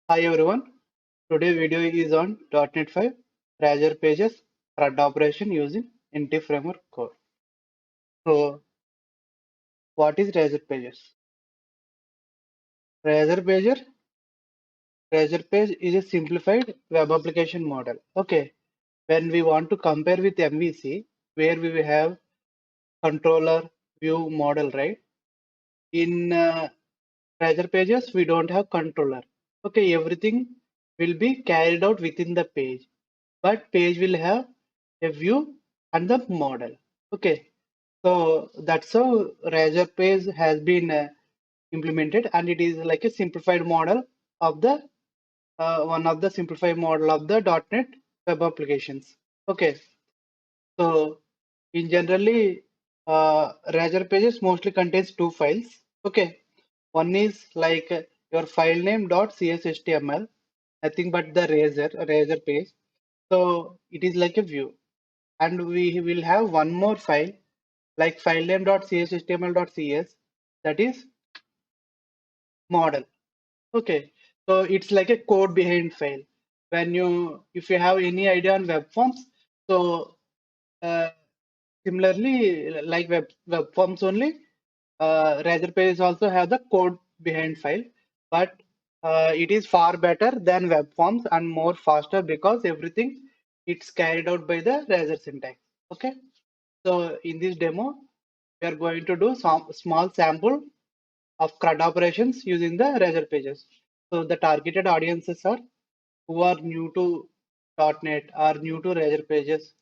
Hi everyone. Today video is on .NET 5 Razor Pages CRUD operation using NT framework code. So what is Razor Pages? Razor Pages Razor Page is a simplified web application model. Okay, when we want to compare with MVC, where we will have controller view model, right? In Razor Pages we don't have controller. Okay, everything will be carried out within the page, but page will have a view and the model. Okay, so that's how Razor Page has been implemented, and it is like a simplified model of the one of the simplified model of the .NET web applications. Okay, so in generally, Razor Pages mostly contains two files. Okay, one is like your file name .cshtml, nothing but the Razor page. So it is like a view, and we will have one more file like file name .cshtml.cs, that is model. Okay, so it's like a code behind file. When you if you have any idea on web forms, so uh, similarly like web forms only, Razor Pages also have the code behind file, but it is far better than web forms and more faster because everything it's carried out by the Razor syntax. Okay, so in this demo we are going to do some small sample of CRUD operations using the Razor Pages. So the targeted audiences are who are new to .NET or new to Razor Pages.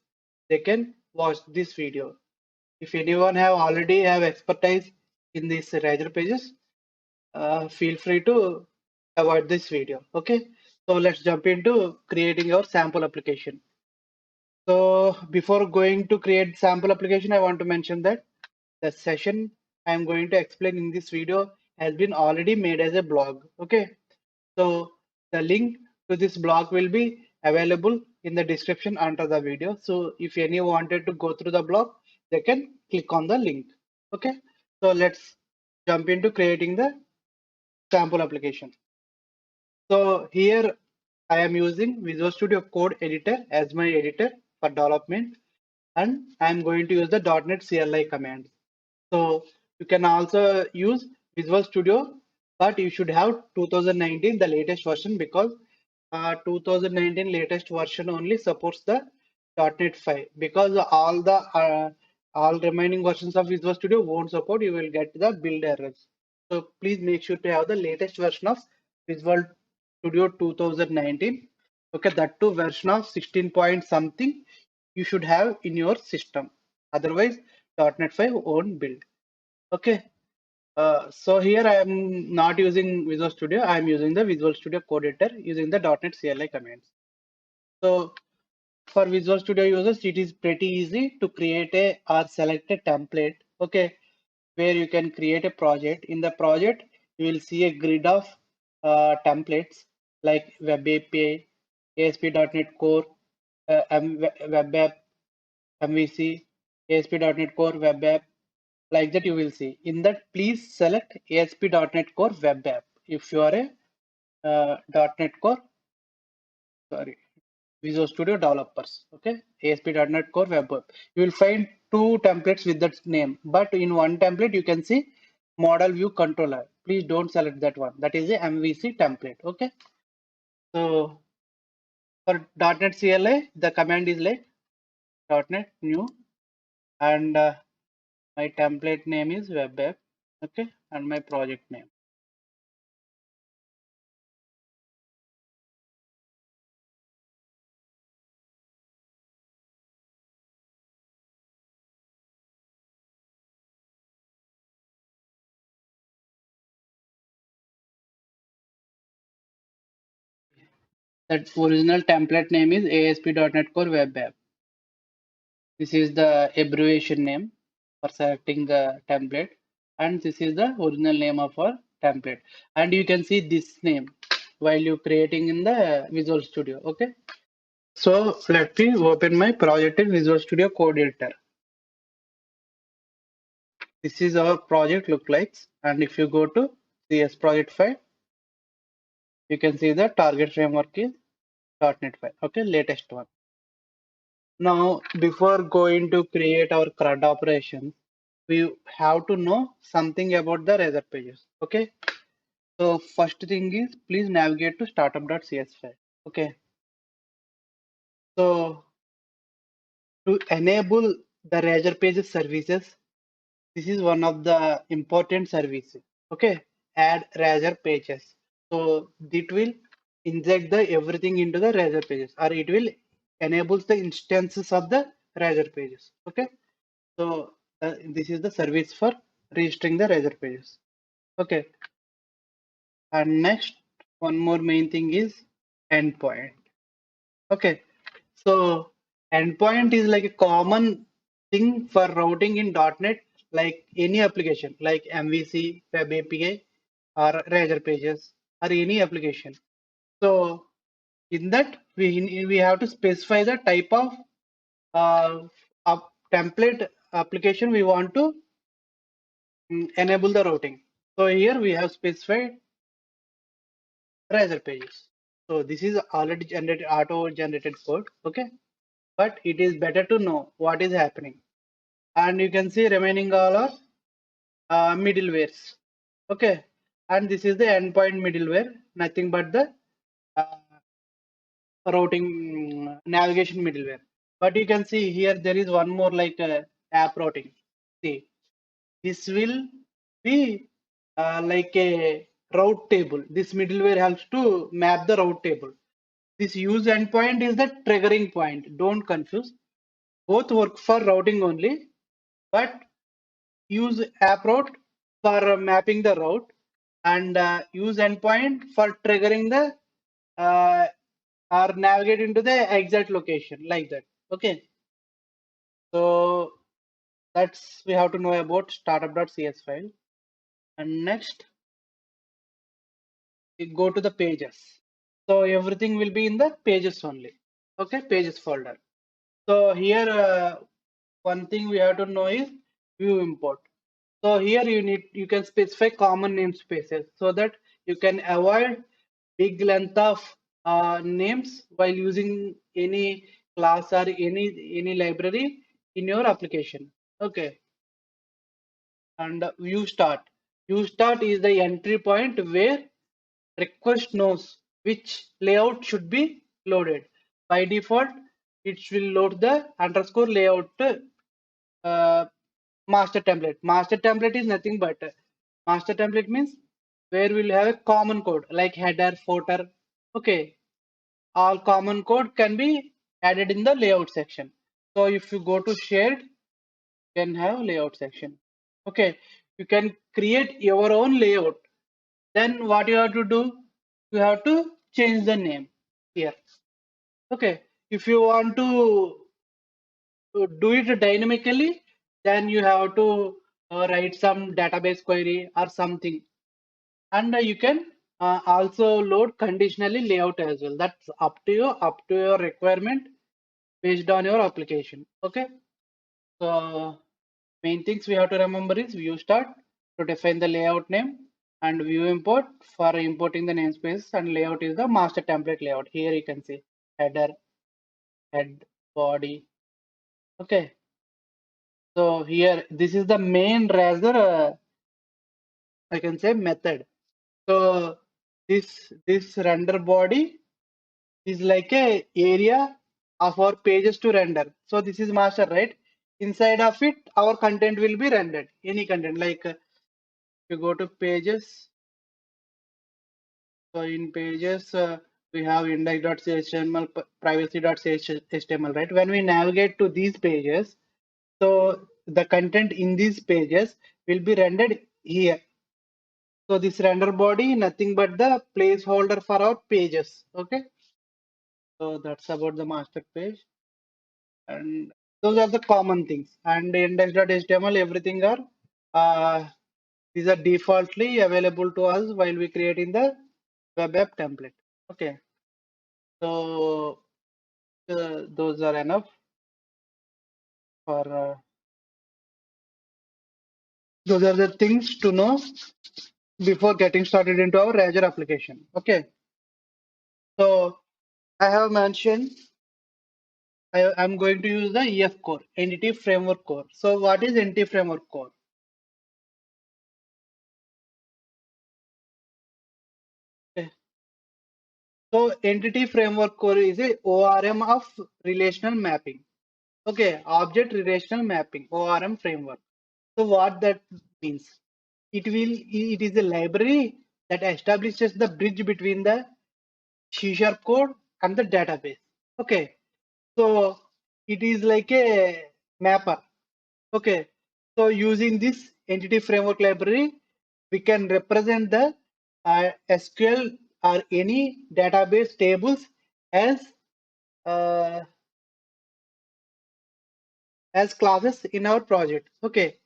They can watch this video. If anyone have already have expertise in these Razor Pages, feel free to avoid this video. Okay, so let's jump into creating our sample application. So before going to create sample application, I want to mention that the session I'm going to explain in this video has been already made as a blog. Okay, so the link to this blog will be available in the description under the video. So if any wanted to go through the blog, they can click on the link. Okay, so let's jump into creating the sample application. So here I am using Visual Studio Code Editor as my editor for development, and I am going to use the .NET CLI command. So you can also use Visual Studio, but you should have 2019, the latest version, because 2019 latest version only supports the .NET 5. Because all remaining versions of Visual Studio won't support, you will get the build errors. So please make sure to have the latest version of Visual Studio 2019. Okay, that too version of 16 point something you should have in your system. Otherwise, .NET 5 won't build. Okay, so here I am not using Visual Studio. I am using the Visual Studio Code Editor using the .NET CLI commands. So for Visual Studio users, it is pretty easy to create a or select a template. Okay, where you can create a project. In the project, you will see a grid of templates like Web API, ASP.NET Core, Web App, MVC, ASP.NET Core, Web App, like that you will see. In that, please select ASP.NET Core Web App if you are a .NET Core, sorry, Visual Studio developers. Okay, ASP.NET Core Web App. You will find two templates with that name, but in one template you can see Model View Controller. Please don't select that one. That is a MVC template. Okay, so for .NET CLI, the command is like .NET New, and my template name is Web App. Okay, and my project name. That original template name is ASP.NET Core Web App. This is the abbreviation name for selecting the template, and this is the original name of our template. And you can see this name while you creating in the Visual Studio. Okay. So let me open my project in Visual Studio Code Editor. This is our project look like, and if you go to CS project file, You can see the target framework is .NET 5. Okay, latest one. Now, before going to create our CRUD operations, we have to know something about the Razor pages. Okay, so first thing is please navigate to startup.cs file. Okay, so to enable the Razor pages services, this is one of the important services. Okay, add Razor pages. So it will inject the everything into the Razor pages, or it will enables the instances of the Razor pages. Okay, so this is the service for registering the Razor pages. Okay, and next one more main thing is endpoint. Okay, so endpoint is like a common thing for routing in .NET, like any application like MVC, Web API, or Razor Pages, or any application. So in that we have to specify the type of template application we want to enable the routing. So here we have specified Razor Pages. So this is already generated auto generated code. Okay, but it is better to know what is happening. And you can see remaining all are middlewares. Okay, and this is the endpoint middleware, nothing but the uh, routing navigation middleware. But you can see here there is one more like app routing. See, this will be like a route table. This middleware helps to map the route table. This use endpoint is the triggering point. Don't confuse. Both work for routing only, but use app route for mapping the route, and use endpoint for triggering the uh, or navigate into the exact location like that. Okay, so that's we have to know about startup.cs file. And next we go to the pages. So everything will be in the pages only. Okay, pages folder. So here one thing we have to know is view import. So here you can specify common namespaces so that you can avoid big length of names while using any class or any library in your application. Okay, and view start. View start is the entry point where request knows which layout should be loaded. By default, it will load the underscore layout uh, master template. Master template is nothing but master template means where we'll have a common code like header, footer. Okay, all common code can be added in the layout section. So if you go to shared, you can have layout section. Okay, you can create your own layout. Then what you have to do, you have to change the name here. Okay, if you want to do it dynamically, then you have to write some database query or something, and you can also load conditionally layout as well. That's up to you, up to your requirement based on your application. Okay, so main things we have to remember is view start to define the layout name, and view import for importing the namespace, and layout is the master template layout. Here you can see header, head, body. Okay, so here this is the main Razor I can say method. So this render body is like a area of our pages to render. So this is master, right? Inside of it, our content will be rendered. Any content like you go to pages. So in pages, we have index.html, privacy.html, right? When we navigate to these pages, so the content in these pages will be rendered here. So this render body, nothing but the placeholder for our pages. Okay. So that's about the master page. And those are the common things. And index.html, everything are these are defaultly available to us while we creating the web app template. Okay. So those are enough for those are the things to know before getting started into our Razor application. Okay. So I have mentioned I'm going to use the EF core, Entity Framework Core. So what is Entity Framework Core? Okay. So Entity Framework Core is a ORM of relational mapping. Okay, Object Relational Mapping, ORM framework. So what that means? It is a library that establishes the bridge between the C# code and the database. Okay, so it is like a mapper. Okay, so using this entity framework library, we can represent the SQL or any database tables as uh, classes in our project. Okay,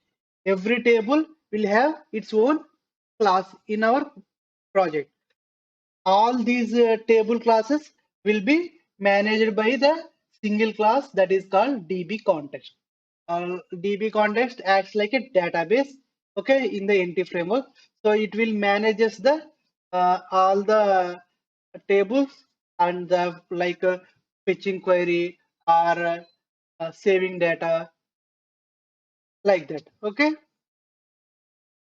every table will have its own class in our project. All these table classes will be managed by the single class that is called DB context. DB context acts like a database, okay, in the NT framework. So it will manages the all the tables and the like fetching query or saving data like that. Okay.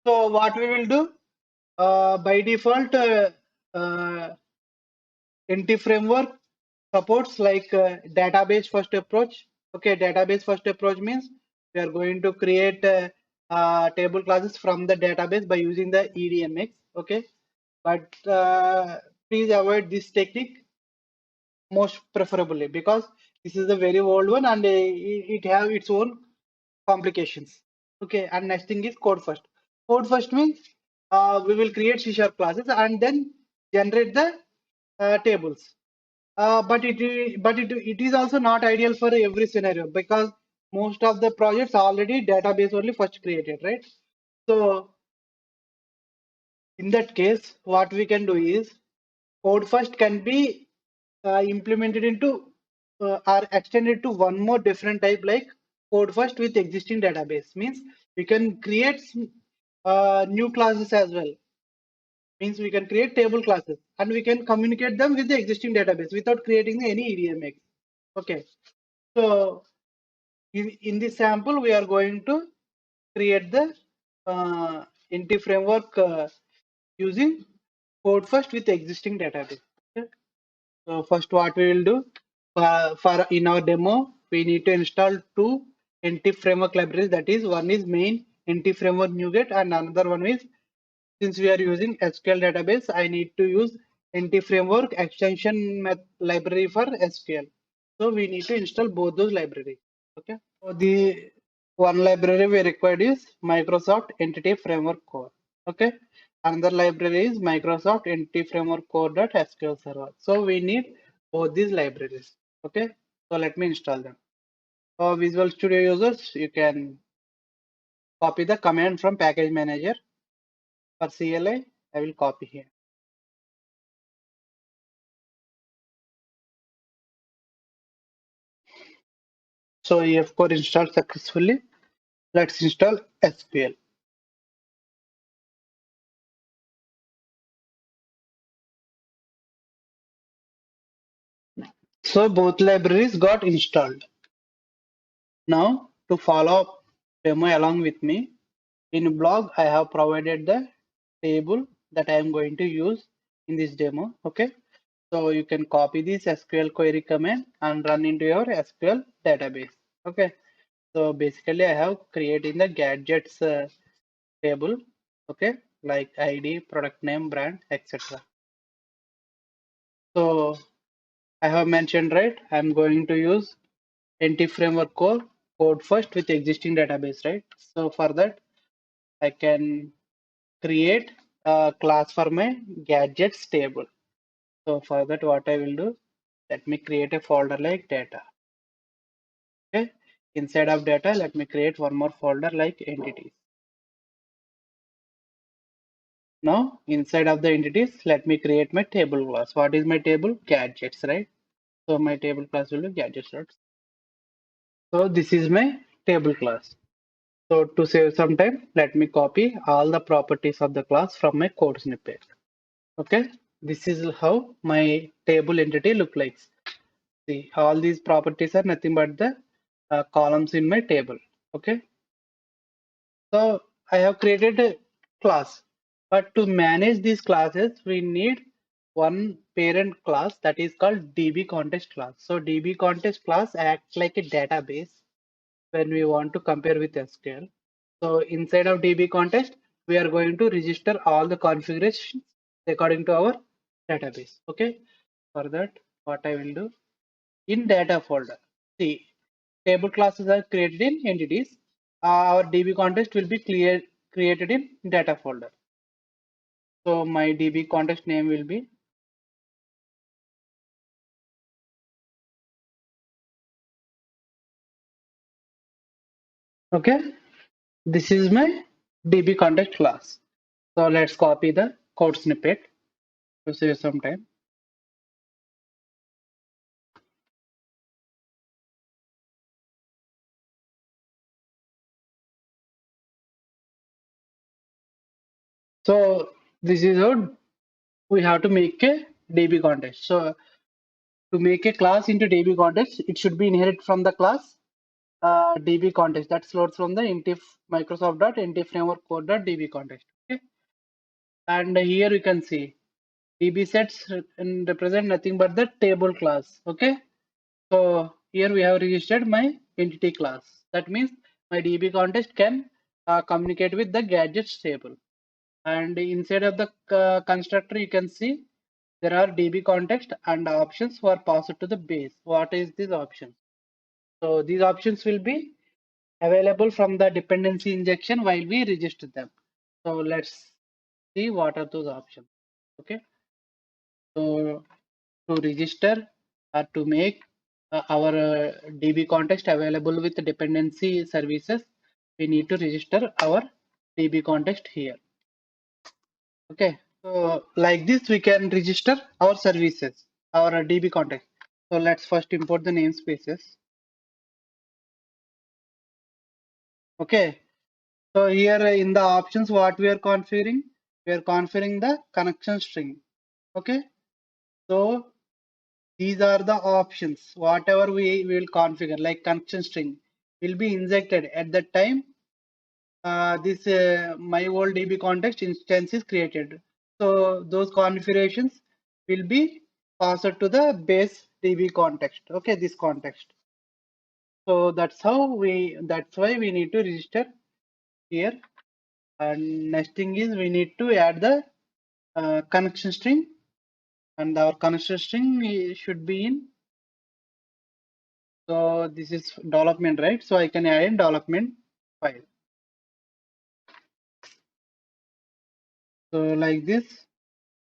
So what we will do by default, NT framework supports like database first approach. Okay, database first approach means we are going to create table classes from the database by using the EDMX. Okay, but please avoid this technique most preferably because this is a very old one and it have its own complications. Okay, and next thing is code first. Code first means we will create C# classes and then generate the tables. But it is also not ideal for every scenario because most of the projects already database only first created, right? So in that case, what we can do is code first can be implemented into or extended to one more different type like code first with existing database means we can create new classes as well means we can create table classes and we can communicate them with the existing database without creating any EDMX. Okay, so in this sample we are going to create the NT framework using code first with existing database. Okay. So first what we will do for in our demo, we need to install two NT framework libraries. That is one is main NT framework NuGet and another one is since we are using SQL database, I need to use NT framework extension library for SQL. So we need to install both those libraries. Okay. So the one library we required is Microsoft Entity Framework Core. Okay. Another library is Microsoft Entity Framework Core.SQL Server. So we need both these libraries. Okay. So let me install them. For Visual Studio users, you can copy the command from Package Manager. For CLI, I will copy here. So EF core installed successfully. Let's install SQL. So both libraries got installed. Now to follow up demo along with me, in blog I have provided the table that I am going to use in this demo. Okay. So you can copy this SQL query command and run into your SQL database. Okay. So basically I have created the gadgets table. Okay. Like ID, product name, brand, etc. So I have mentioned right, I'm going to use NT framework core code first with existing database, right? So for that, I can create a class for my gadgets table. So for that, what I will do, let me create a folder like data. Okay. Inside of data, let me create one more folder like entities. Now, inside of the entities, let me create my table class. What is my table? Gadgets, right? So my table class will be gadgets. Right? So this is my table class. So to save some time, let me copy all the properties of the class from my code snippet. Okay. this is how my table entity look like. See, all these properties are nothing but the columns in my table. Okay, so I have created a class, but to manage these classes, we need one parent class that is called DB context class. So DB context class acts like a database when we want to compare with SQL. So inside of DB context, we are going to register all the configurations according to our database. Okay, for that, what I will do in data folder. See, table classes are created in entities. Our DB context will be created in data folder. So my DB context name will be, okay, this is my DB context class. So let's copy the code snippet to save some time. So this is how we have to make a DB context. So to make a class into DB context, it should be inherited from the class DB context that's loads from the intif Microsoft.nt framework code.db context. Okay, and here you can see DB sets represent nothing but the table class. Okay, so here we have registered my entity class. That means my DB context can communicate with the gadgets table. And inside of the constructor, you can see there are DB context and options who are passed to the base. What is these options? So these options will be available from the dependency injection while we register them. So let's see what are those options. Okay, so to register or to make our DB context available with dependency services, we need to register our DB context here. Okay, so like this we can register our services, our DB context. So let's first import the namespaces. Okay, so here in the options, what we are configuring? We are configuring the connection string. Okay, so these are the options. Whatever we will configure, like connection string, will be injected at the time this my old DB context instance is created. So those configurations will be passed to the base DB context. Okay, this context. So that's why we need to register here. And next thing is we need to add the connection string, and our connection string should be in. So this is development, right? So I can add in development file. So like this,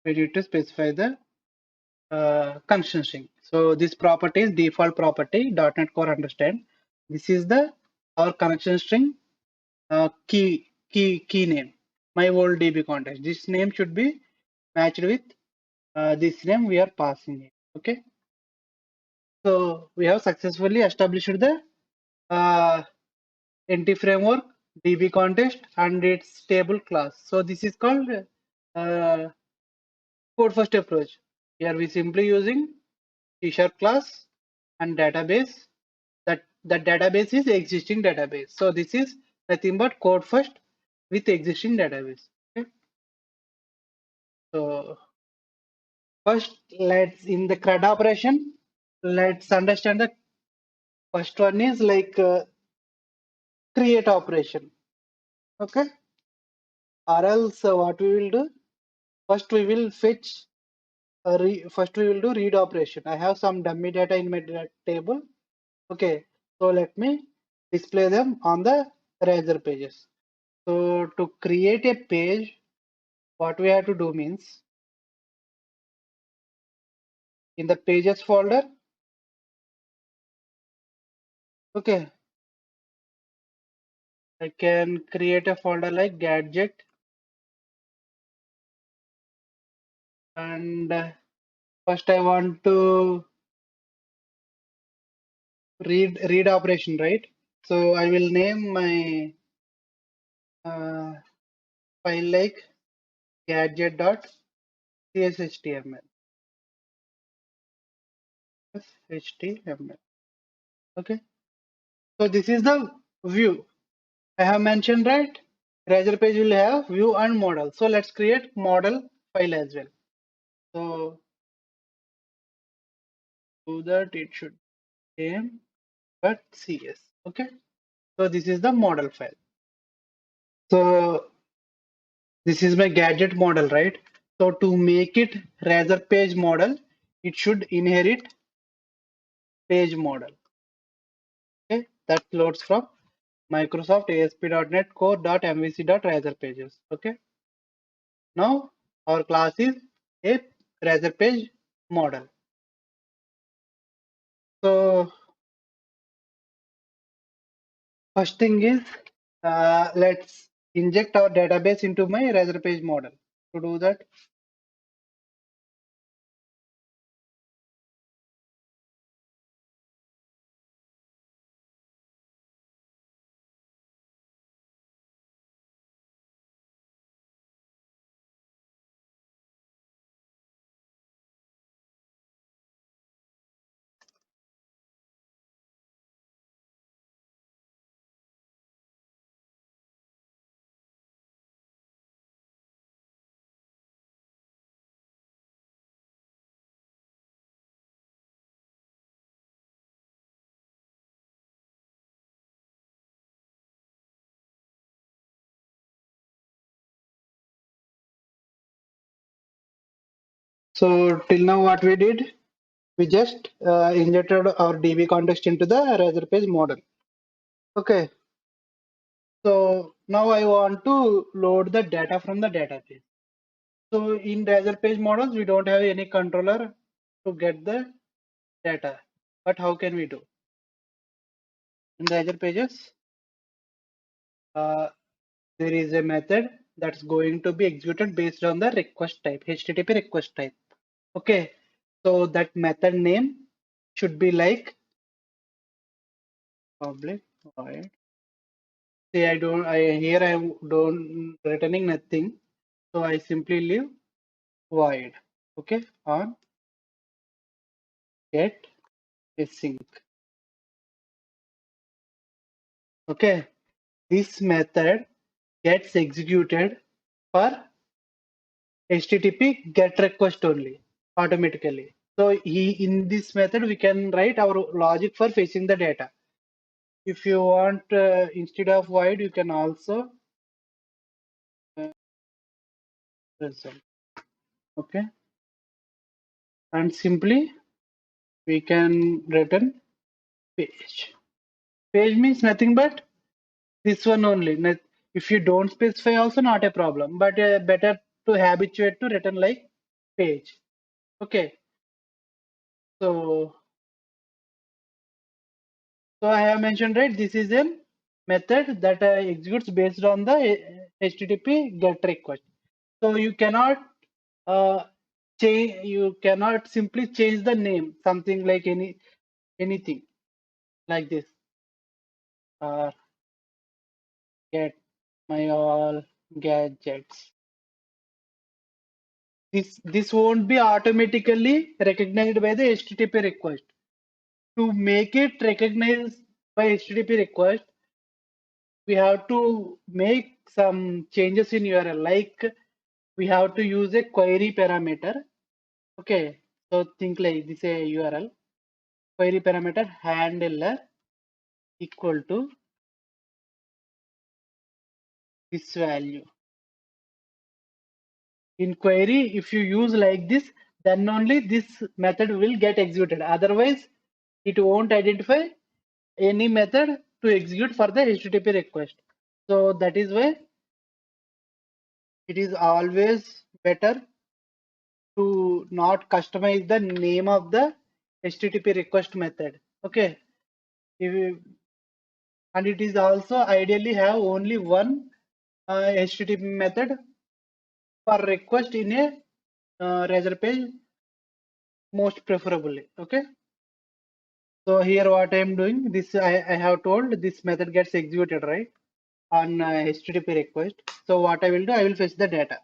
we need to specify the connection string. So this property is default property .NET Core understand. This is the our connection string key name. My old DB context. This name should be matched with this name we are passing it. Okay. So we have successfully established the NT framework, DB context, and its table class. So this is called code first approach. Here we simply using C# class and database. That database is existing database. So this is nothing but code first with existing database. Okay. So first, let's in the CRUD operation, let's understand the first one is like create operation. Okay, or else what we will do? First we will fetch first we will do read operation. I have some dummy data in my table. Okay, so let me display them on the Razor pages. So to create a page, what we have to do means in the pages folder. Okay, I can create a folder like Gadget, and first I want to read operation, right? So I will name my uh, file like gadget.py. CSHTML. HTML. Okay. So this is the view. I have mentioned, right? Razor page will have view and model. So let's create model file as well. So do that it should name but CS. Okay. So this is the model file. So this is my gadget model, right? So to make it Razor page model, it should inherit page model. Okay, that loads from Microsoft ASP.NET Core.MVC.Razor Pages. Okay, now our class is a Razor page model. So first thing is let's inject our database into my Razor page model. To do that, so till now what we did, we just injected our DB context into the Razor page model. Okay, so now I want to load the data from the database. So in Razor page models, we don't have any controller to get the data. But how can we do? In Razor pages, uh, there is a method that's going to be executed based on the request type, HTTP request type. Okay, so that method name should be like public void. See, I don't returning nothing, so I simply leave void. Okay, on get async. Okay, this method gets executed for HTTP GET request only automatically. So in this method we can write our logic for fetching the data. If you want instead of void, you can also result. Okay, and simply we can return page. Page means nothing but this one only. If you don't specify, also not a problem. But better to habituate to return like page. Okay, so I have mentioned, right, this is a method that executes based on the HTTP GET request. So you cannot change. You cannot simply change the name, something like anything like this. Get my all gadgets. This won't be automatically recognized by the HTTP request. To make it recognized by HTTP request, we have to make some changes in URL, like we have to use a query parameter. Okay, so think like this: a URL query parameter handler equal to this value. In query, if you use like this, then only this method will get executed. Otherwise, it won't identify any method to execute for the HTTP request. So that is why it is always better to not customize the name of the HTTP request method. Okay. And it is also ideally have only one HTTP method per request in a Razor page, most preferably. Okay. So here what I am doing, this I have told this method gets executed, right, on HTTP request. So what I will do, I will fetch the data.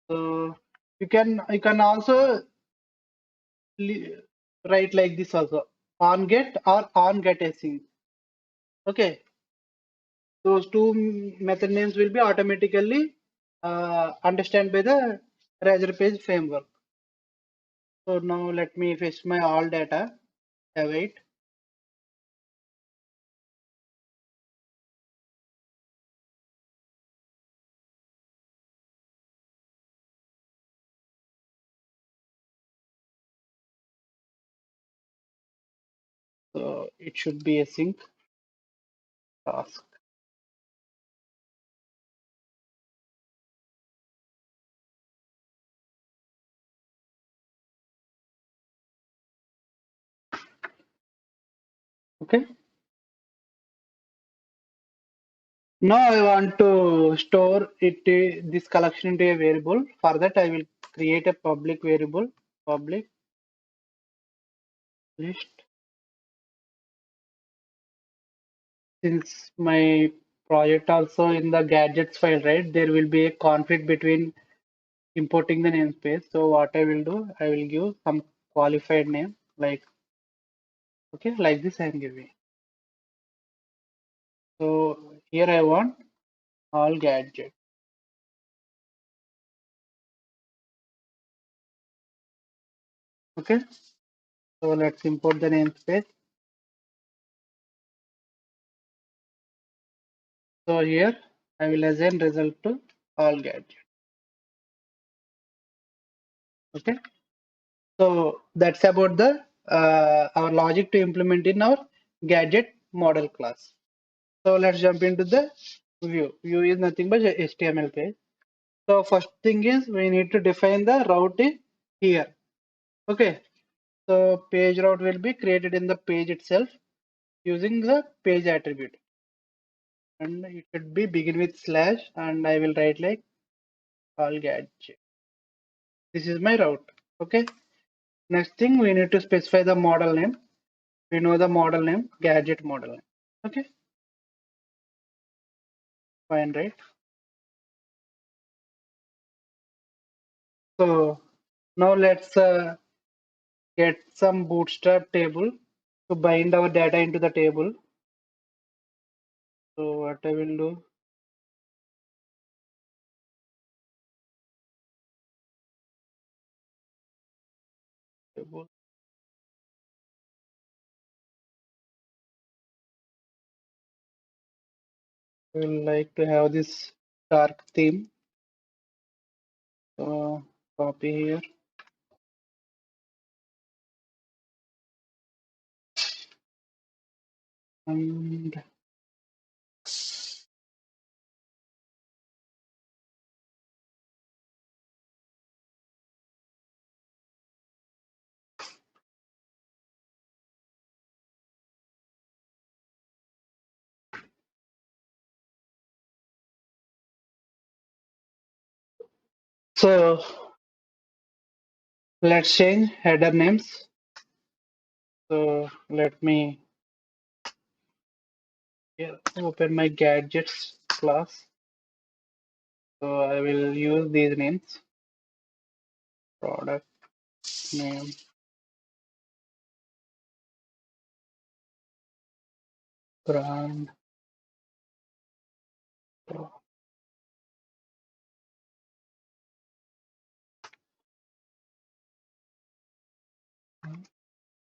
So You can also write like this also, on get or on get async. Okay, those two method names will be automatically understand by the Razor Page framework. So now let me fetch my all data. Await. So it should be async task. Okay. Now I want to store this collection into a variable. For that, I will create a public variable, public list. Since my project also in the gadgets file, right, there will be a conflict between importing the namespace. So what I will do, I will give some qualified name like, okay, like this I am giving. So here I want all gadget. Okay. So let's import the namespace. So here I will assign result to all gadget. Okay. So that's about the our logic to implement in our gadget model class. So let's jump into the view. View is nothing but HTML page. So first thing is we need to define the route here. Okay. So page route will be created in the page itself using the page attribute. And it should be begin with slash and I will write like all gadget. This is my route. Okay. Next thing we need to specify the model name. We know the model name, gadget model name. Okay. Fine, right? So now let's get some bootstrap table to bind our data into the table. So what I will do, table. I will like to have this dark theme. So copy here. And so let's change header names. So let me here open my gadgets class. So I will use these names. Product name, brand,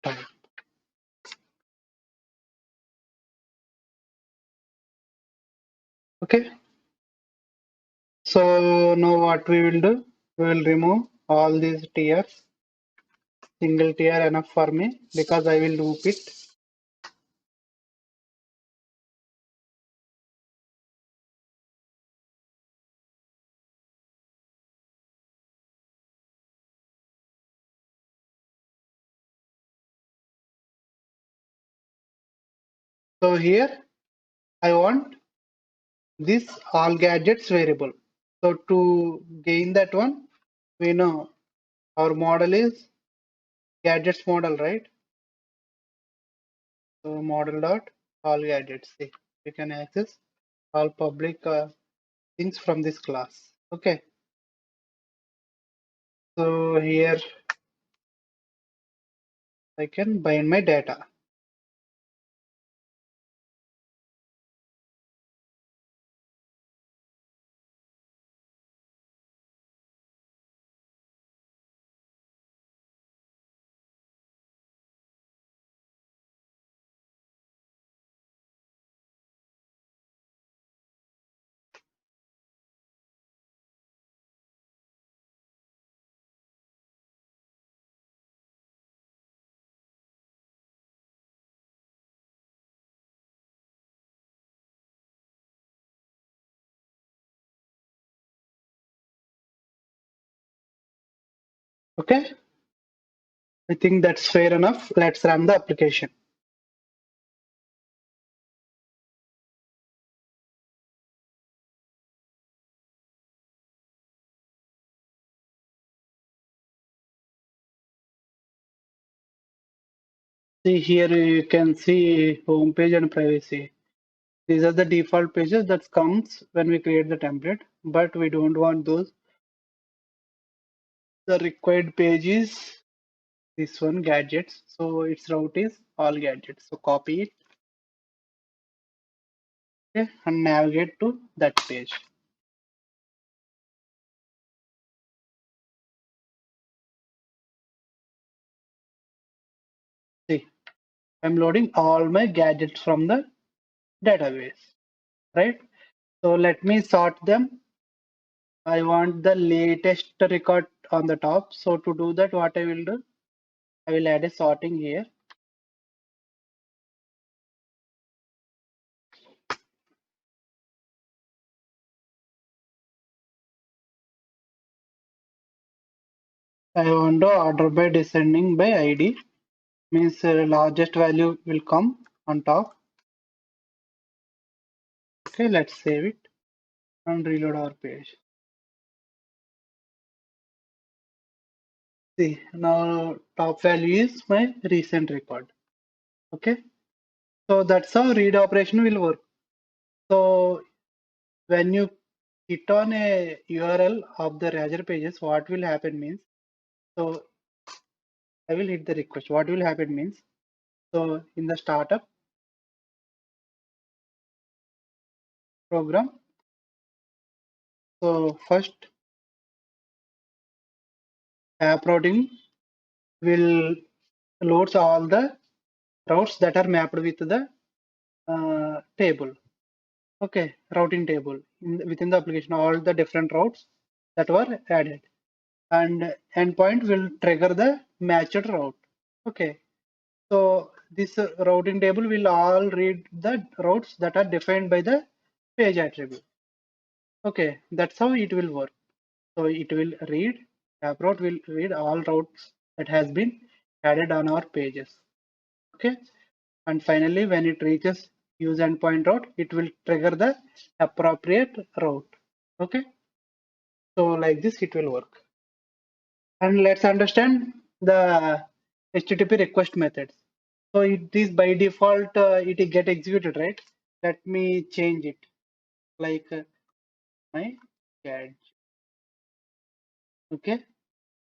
type. Okay. So now what we will do, we will remove all these tiers. Single tier enough for me because I will loop it. So here I want this all gadgets variable. So to gain that one, we know our model is gadgets model, right? So model dot all gadgets. See, we can access all public things from this class. Okay. So here I can bind my data. Okay, I think that's fair enough. Let's run the application. See here you can see home page and privacy. These are the default pages that comes when we create the template, but we don't want those. The required page is this one, gadgets. So its route is all gadgets. So copy it, okay, and navigate to that page. See, I'm loading all my gadgets from the database, right? So let me sort them. I want the latest record on the top. So to do that, what I will do, I will add a sorting here. I want to order by descending by ID, means largest value will come on top. Okay, let's save it and reload our page. See, now top value is my recent record. Okay, so that's how read operation will work. So when you hit on a URL of the Razor pages, what will happen means, so I will hit the request. What will happen means, so in the startup program, so first app routing will loads all the routes that are mapped with the table. Okay, routing table within the application, all the different routes that were added, and endpoint will trigger the matched route. Okay, so this routing table will all read the routes that are defined by the page attribute. Okay, that's how it will work. So it will read, app route will read all routes that has been added on our pages. Okay, and finally when it reaches use endpoint route, it will trigger the appropriate route. Okay, so like this it will work. And let's understand the HTTP request methods. So it is by default it get executed, right? Let me change it like my Gadget. Okay,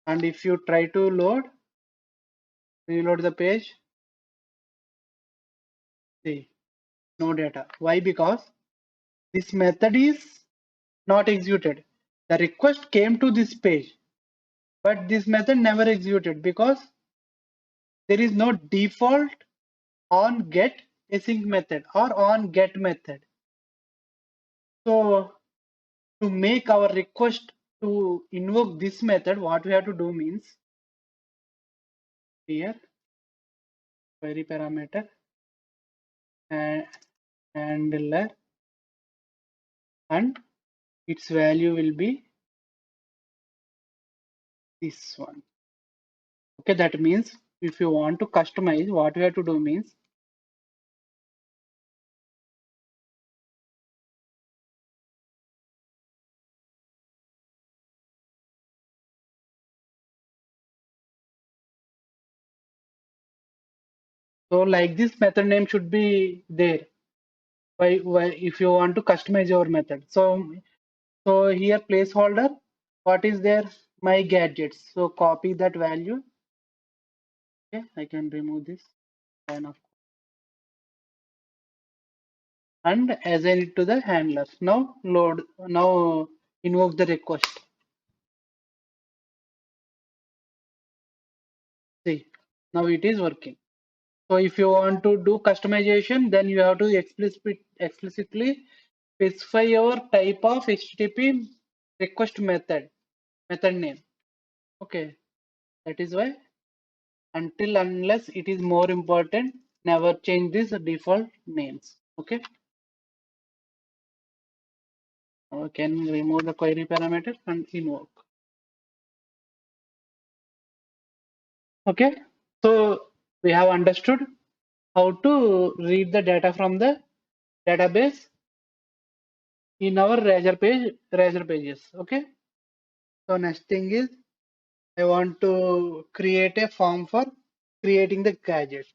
and if you try to reload the page, see, no data. Why? Because this method is not executed. The request came to this page, but this method never executed because there is no default on get async method or on get method. So to make our request to invoke this method, what we have to do means here query parameter and handler, and its value will be this one. Okay, that means if you want to customize, what we have to do means so like this method name should be there. Why if you want to customize your method. So here placeholder, what is there? my gadgets. So copy that value. Okay, I can remove this line of and assign it to the handlers. Now load. Now invoke the request. See, now it is working. So if you want to do customization, then you have to explicitly specify your type of HTTP request method name. Okay, that is why until unless it is more important, never change these default names. Okay, now can remove the query parameter and invoke. Okay, so we have understood how to read the data from the database in our Razor pages. Okay, so next thing is I want to create a form for creating the gadget.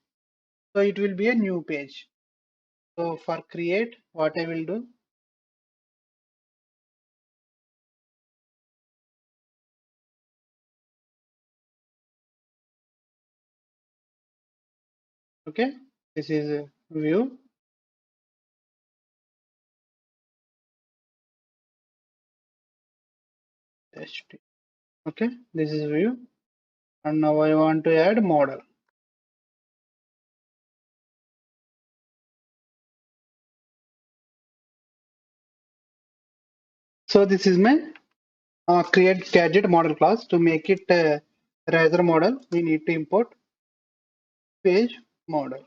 So it will be a new page. So for create, what I will do, okay, this is a view. Okay, this is view. And now I want to add model. So this is my create gadget model class. To make it a Razor model, we need to import page model.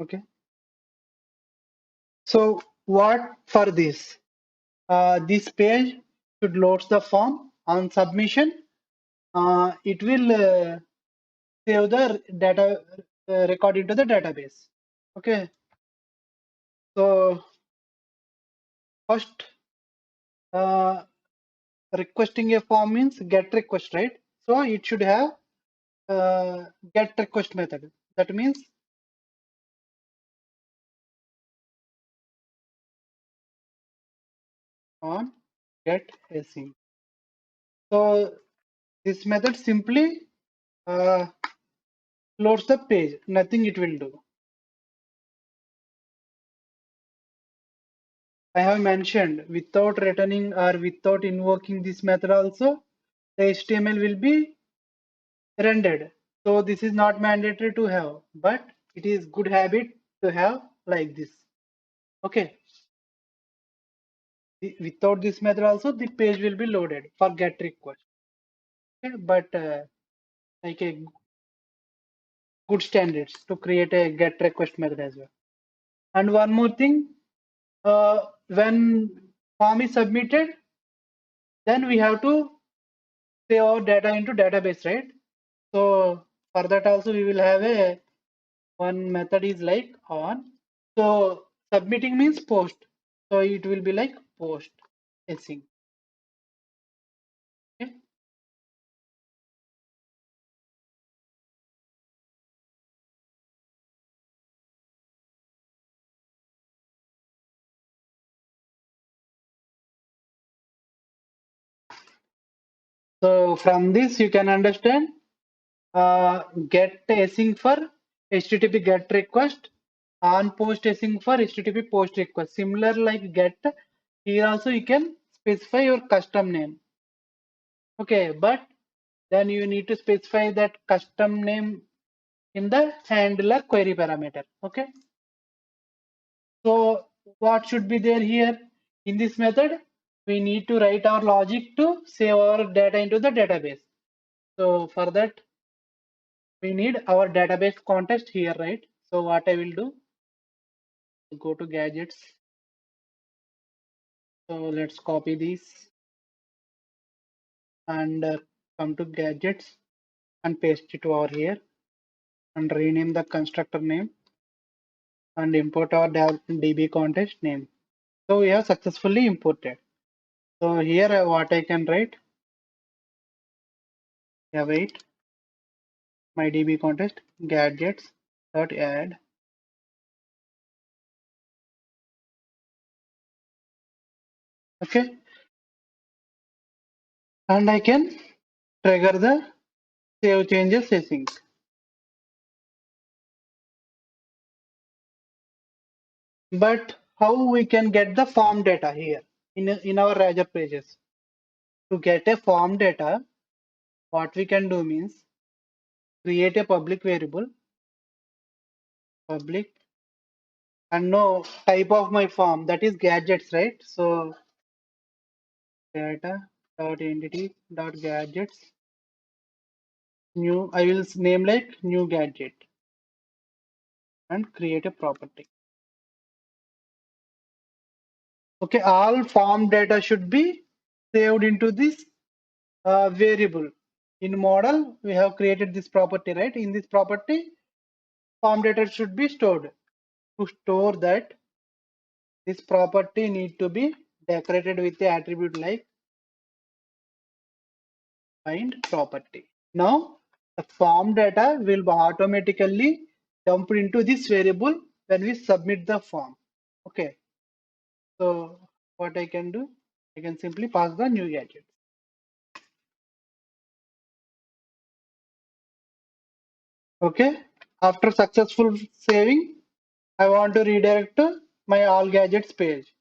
Okay. So what for this? This page should load the form on submission. It will save the data record into the database. Okay. So first, uh, requesting a form means get request, right? So it should have get request method. That means on get async. So this method simply loads the page. Nothing it will do. I have mentioned without returning or without invoking this method also, the HTML will be rendered. So this is not mandatory to have, but it is good habit to have like this. Okay. Without this method also, the page will be loaded for get request. Okay. But like a good standards to create a get request method as well. And one more thing, when form is submitted, then we have to save our data into database, right? So for that also we will have a one method is like on. So submitting means post. So it will be like post async. Okay. So from this you can understand get async for HTTP get request, on post async for HTTP post request. Similar like get, here also you can specify your custom name. Okay, but then you need to specify that custom name in the handler query parameter. Okay, so what should be there here in this method? We need to write our logic to save our data into the database. So for that we need our database context here, right? So what I will do, go to gadgets. So let's copy these and come to gadgets and paste it over here and rename the constructor name and import our DB context name. So we have successfully imported. So here what I can write, wait, my DB context gadgets dot add. Okay, and I can trigger the save changes async. But how we can get the form data here in our Razor pages? To get a form data, what we can do means create a public variable, public, and no type of my form, that is gadgets, right? So data dot entity dot gadgets new, I will name like new gadget and create a property. Okay, all form data should be saved into this variable. In model, we have created this property, right? In this property, form data should be stored. To store that, this property need to be decorated with the attribute like find property. Now, the form data will automatically dump into this variable when we submit the form. Okay, so what I can do, I can simply pass the new gadget. Okay, after successful saving, I want to redirect to my all gadgets page.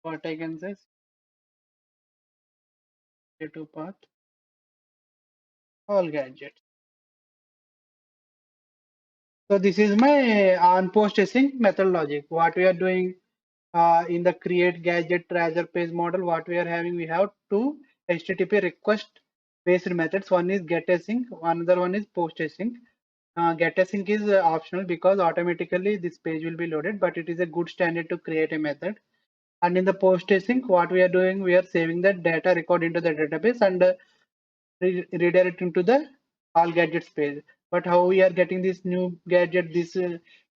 What I can say, to path all gadgets. So this is my on post async method logic. What we are doing in the create gadget Razor page model, what we are having, we have two HTTP request based methods. One is get async, another one is post async. Get async is optional because automatically this page will be loaded, but it is a good standard to create a method. And in the post async, what we are doing, we are saving the data record into the database and redirect into the all gadgets page. But how we are getting this new gadget? This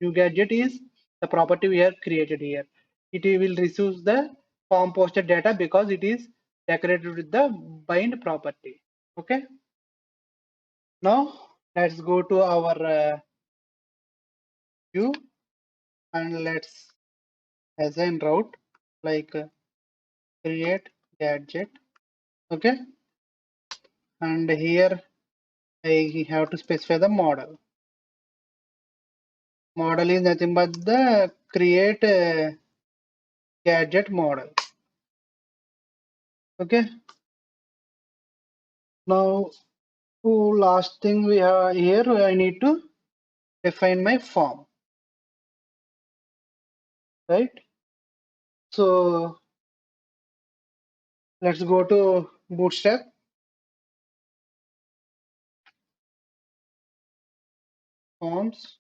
new gadget is the property we have created here. It will receive the form posted data because it is decorated with the bind property. Okay. Now let's go to our view and let's assign route like create gadget. Okay. And here I have to specify the model. Model is nothing but the create gadget model. Okay. Now, last thing we have here, I need to define my form, right? So let's go to Bootstrap, forms,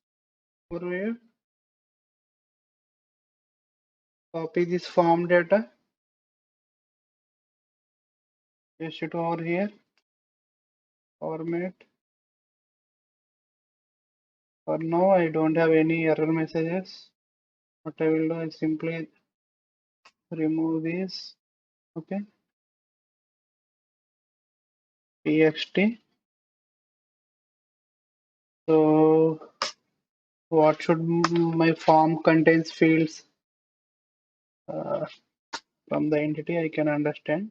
overview, copy this form data, paste it over here, format. For now, I don't have any error messages. What I will do is simply remove this. Okay, txt. So what should my form contains fields from the entity I can understand.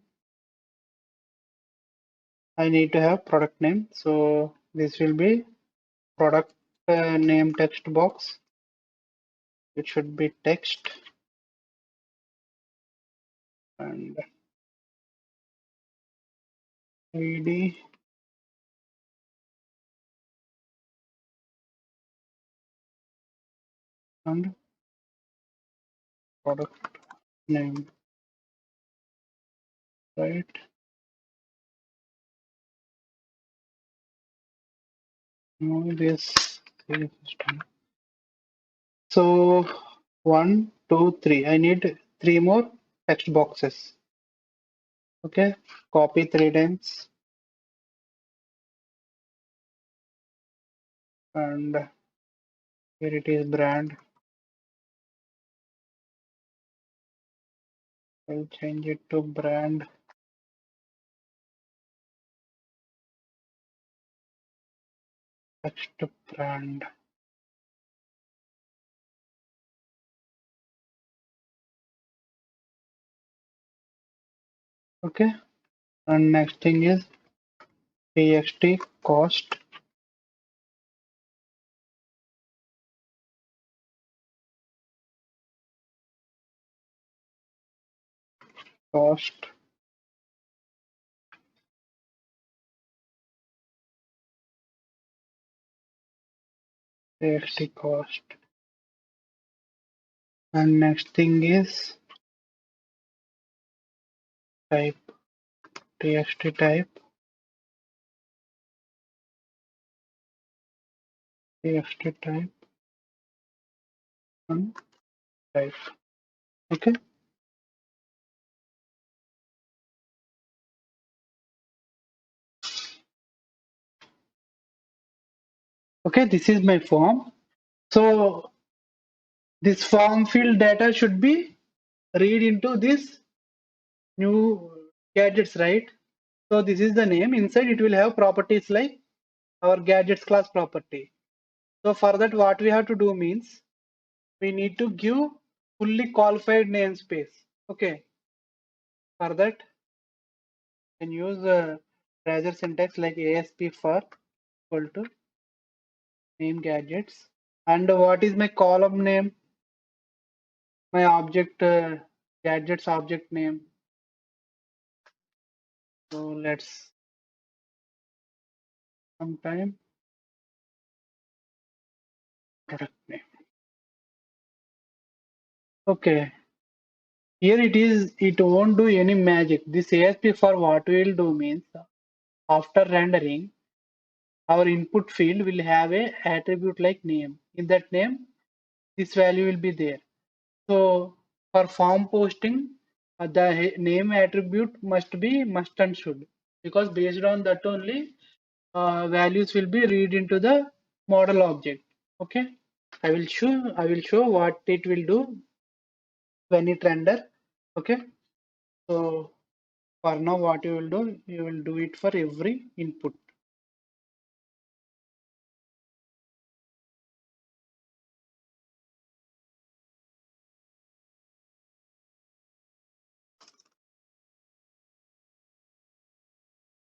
I need to have product name, so this will be product name text box. It should be text and id and product name, right? Now this so 1 2 3, I need 3 more text boxes. Okay, copy 3 times and here it is brand. I'll change it to brand text brand. Okay, And next thing is txt cost cost txt cost. And next thing is type txt type txt type and type. Okay. Okay, this is my form. So this form field data should be read into this new gadgets, right? So this is the name. Inside it will have properties like our gadgets class property. So for that, what we have to do means we need to give fully qualified namespace. Okay. For that, you can use Razor syntax like ASP for equal to name gadgets. And what is my column name? My object gadgets object name. So let's sometime product name. Okay. Here it is, it won't do any magic. This ASP for what we will do means after rendering, our input field will have a attribute like name. In that name, this value will be there. So for form posting, the name attribute must be must and should, because based on that only values will be read into the model object. Okay, I will show what it will do when it render. Okay, so for now what you will do, you will do it for every input.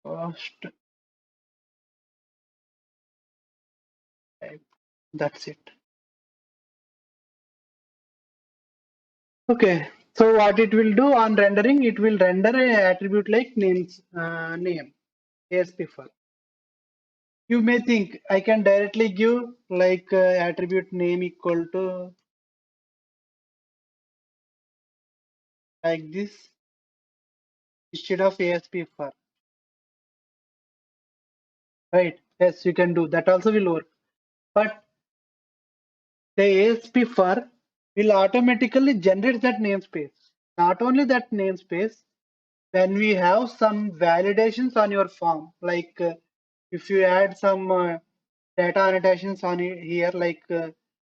Cost type. That's it. Okay, so what it will do on rendering, it will render a attribute like names name ASP file. You may think I can directly give like attribute name equal to like this instead of ASP for, right? Yes, you can do that also will work. But the ASP for will automatically generate that namespace. Not only that namespace, when we have some validations on your form, like if you add some data annotations on here, like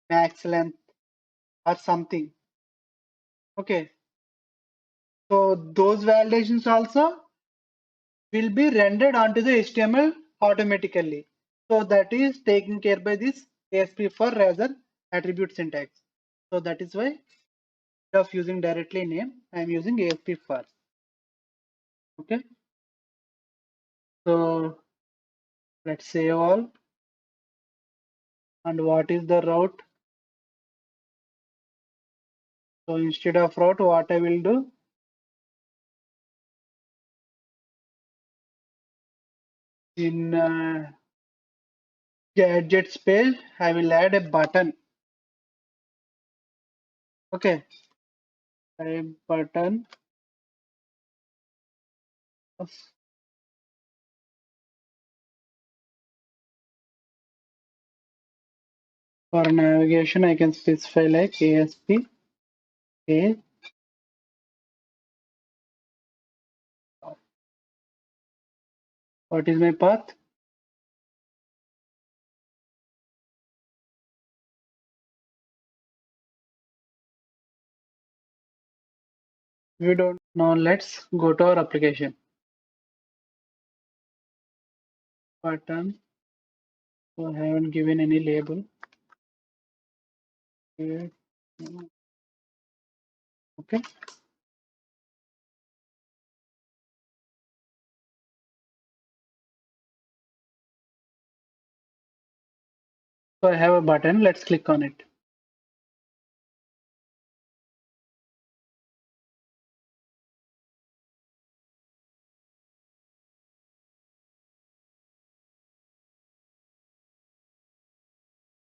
max length or something. Okay, so those validations also will be rendered onto the HTML automatically. So that is taken care by this ASP for Razor attribute syntax. So that is why instead of using directly name, I am using ASP for. Okay. So let's save all. And what is the route? So instead of route, what I will do? In gadgets page, I will add a button. Okay. A button for navigation. I can specify like ASP page. What is my path? We don't know. Let's go to our application. Button. So I haven't given any label. Here. Okay. So I have a button. Let's click on it.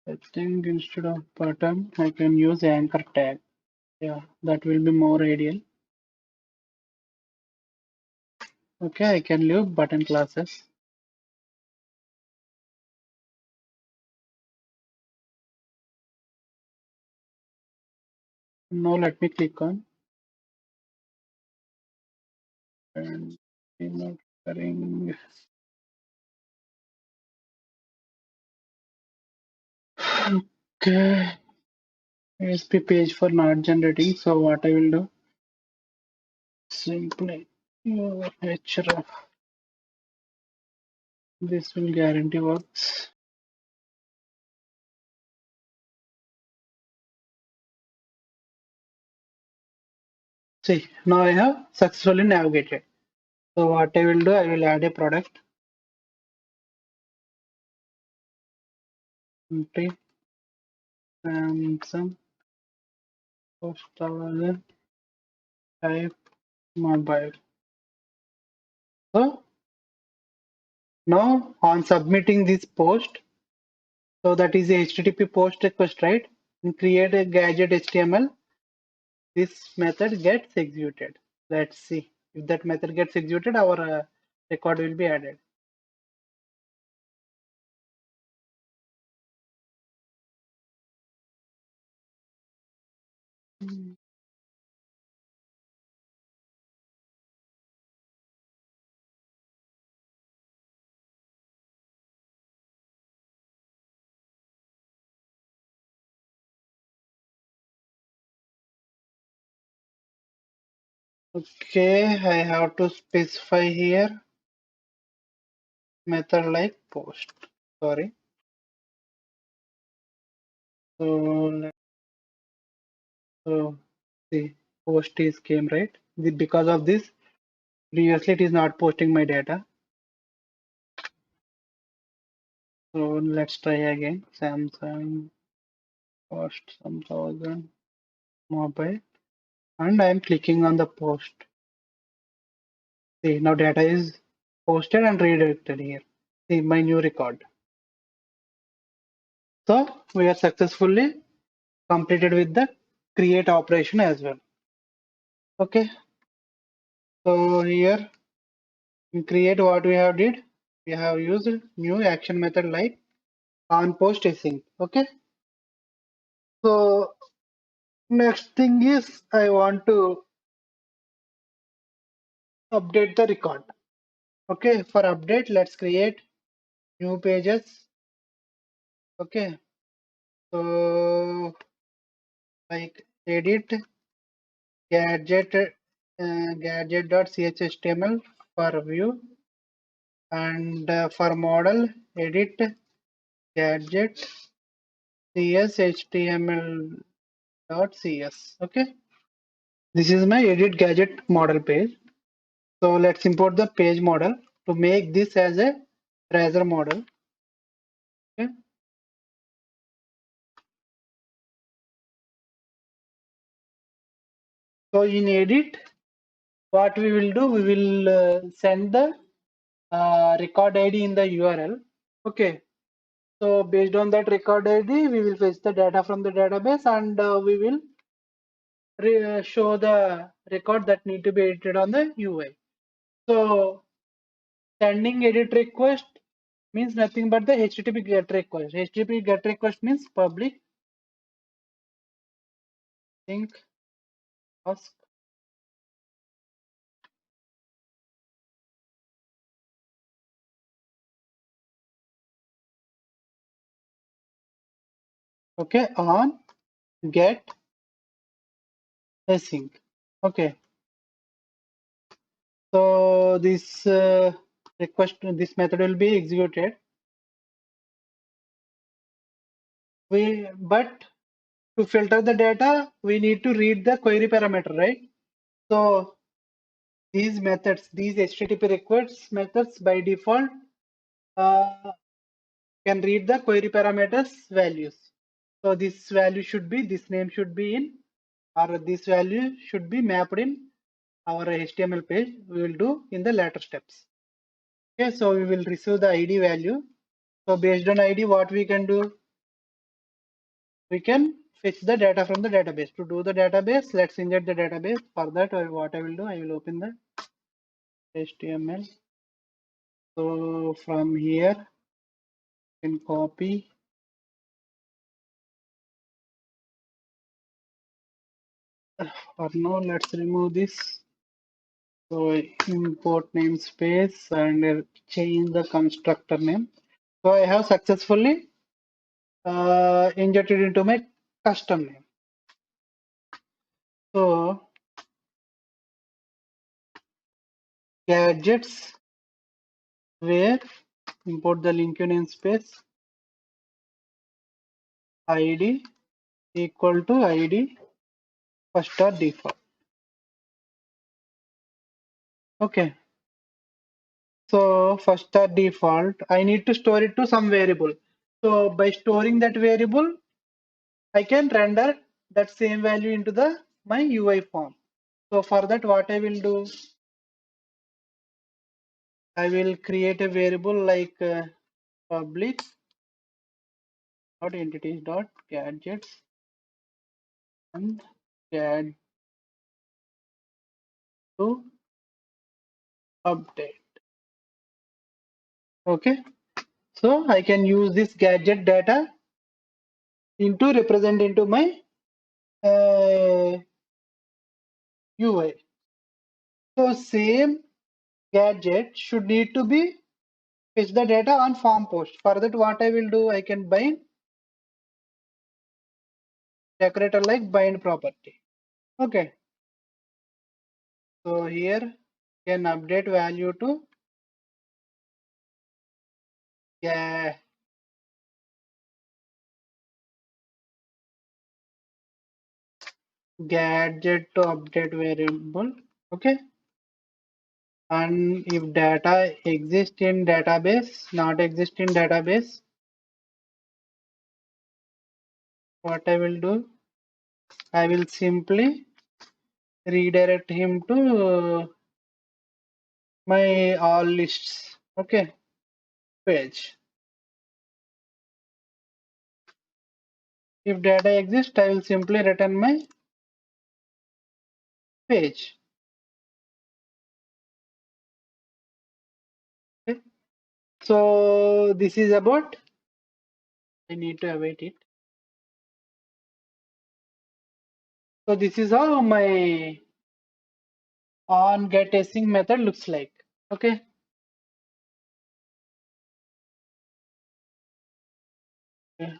I think instead of button, I can use anchor tag. Yeah, that will be more ideal. Okay, I can leave button classes. Now let me click on and monitoring. Okay, ASP page for not generating. So what I will do, simply href. This will guarantee works. See, now I have successfully navigated. So what I will do, I will add a product. Empty Samsung postal type mobile. So now on submitting this post, so that is a HTTP post request, right? And create a gadget HTML. This method gets executed. Let's see if that method gets executed, our record will be added. Okay, I have to specify here method like post. Sorry. So the post is came right. Because of this, previously it is not posting my data. So let's try again. Samsung post some thousand mobile, and I am clicking on the post. See, now data is posted and redirected here. See my new record. So we are successfully completed with the create operation as well. Okay. So here in create, what we have did, we have used new action method like on post async. Okay. So next thing is I want to update the record. Okay. For update, let's create new pages. Okay. So like edit gadget gadget.chhtml for view, and for model edit gadget cs.html.cs. Okay, this is my edit gadget model page. So let's import the page model to make this as a Razor model. Okay. So in edit, what we will do, we will send the record ID in the URL. Okay. So based on that record ID, we will fetch the data from the database, and we will show the record that need to be edited on the UI. So sending edit request means nothing but the HTTP GET request. HTTP GET request means public link ask. Okay, on get async. Okay, so this request, this method will be executed. But to filter the data, we need to read the query parameter, right? So these methods, these HTTP requests methods by default uh, can read the query parameters values. So this value should be, this name should be in, or this value should be mapped in our HTML page. We will do in the later steps. Okay, so we will receive the ID value. So based on ID, what we can do? We can fetch the data from the database. To do the database, let's inject the database. For that, what I will do, I will open the HTML. So from here, you can copy. For now, let's remove this. So import namespace and change the constructor name. So I have successfully injected into my custom name. So gadgets where import the link namespace ID equal to ID first star default. Okay. So first star default, I need to store it to some variable. So by storing that variable, I can render that same value into the my UI form. So for that, what I will do, I will create a variable like public dot entities dot gadgets and get to update. Okay, so I can use this gadget data into represent into my UI. So same gadget should need to be fetch the data on form post. For that, what I will do, I can bind decorator like bind property. Okay, so here can update value to gadget to update variable. Okay, and if data exists in database, not exist in database, what I will do, I will simply redirect him to my all lists. Okay, page. If data exists, I will simply return my page. Okay. So this is about, I need to await it. So this is how my on get async method looks like. Okay. Yeah.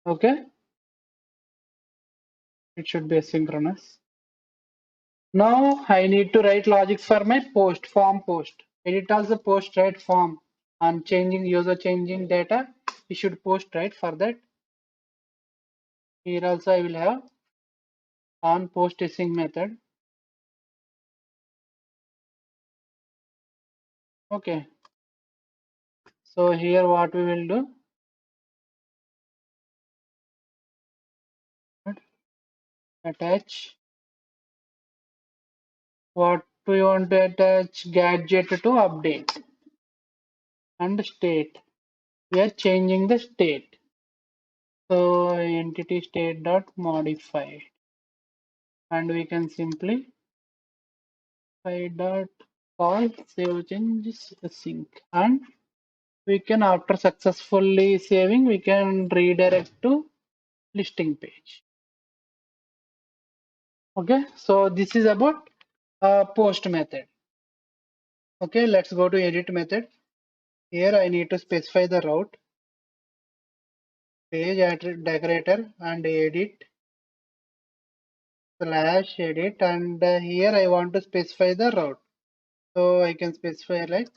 Okay. It should be asynchronous. Now I need to write logics for my post, form post. Edit also post write form on changing user changing data. We should post right for that. Here also I will have on post async method. Okay. So here what we will do, attach what we want to attach, gadget to update and state. We are changing the state. So entity state dot modify, and we can simply dot call save changes sync, and we can, after successfully saving, we can redirect to listing page. Okay, so this is about post method. Okay, let's go to edit method. Here I need to specify the route, page decorator and edit slash edit, and here I want to specify the route. So I can specify like,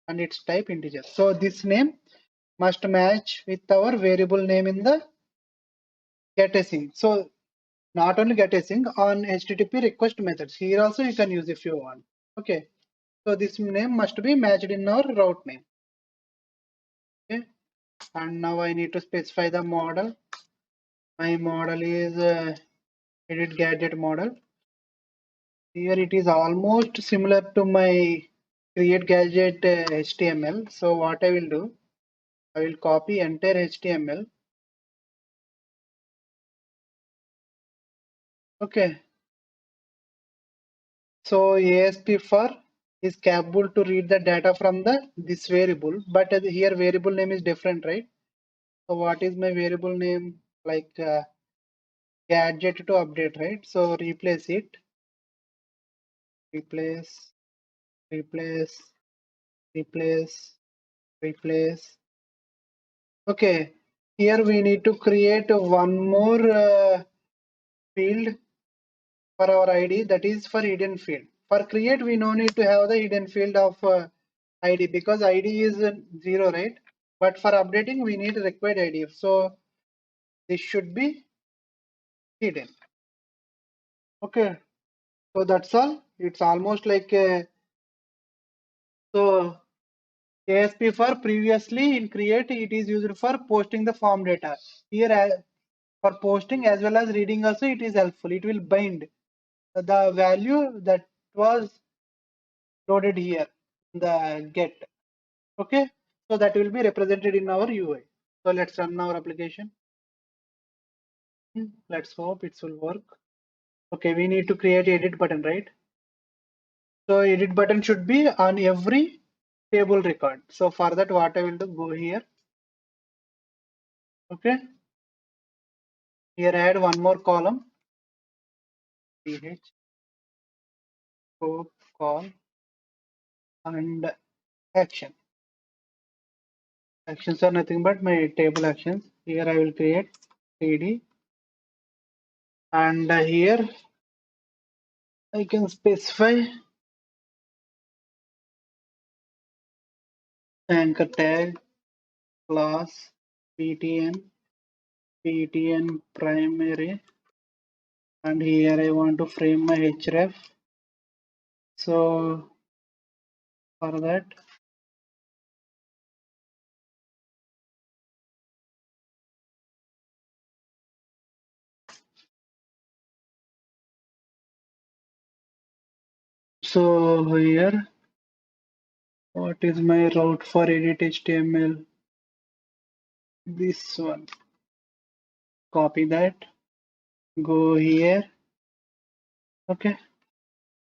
and its type integer. So this name must match with our variable name in the get async. So not only get async on HTTP request methods. Here also you can use if you want. Okay. So this name must be matched in our route name. Okay. And now I need to specify the model. My model is edit gadget model. Here it is almost similar to my create gadget HTML. So what I will do, I will copy entire HTML. Okay. So ASP for is capable to read the data from this variable, but here variable name is different, right? So what is my variable name? Like gadget to update, right? So replace it, replace, replace, replace, replace. Okay, here we need to create one more field for our ID, that is for hidden field. For create, we no need to have the hidden field of ID because ID is 0, right? But for updating, we need required ID. So this should be hidden. Okay, so that's all. It's almost like so ASP for previously in create, it is used for posting the form data. Here for posting as well as reading also it is helpful. It will bind the value that was loaded here, the get. Okay, so that will be represented in our UI. So let's run our application. Let's hope it will work. Okay, we need to create edit button, right? So edit button should be on every table record. So for that, what I will do, go here. Okay, here add one more column. PH scope call and action. Actions are nothing but my table actions. Here I will create 3D, and here I can specify anchor tag class ptn primary, and here I want to frame my href. So for that, so here what is my route for edit HTML? This one. Copy that, go here. Okay,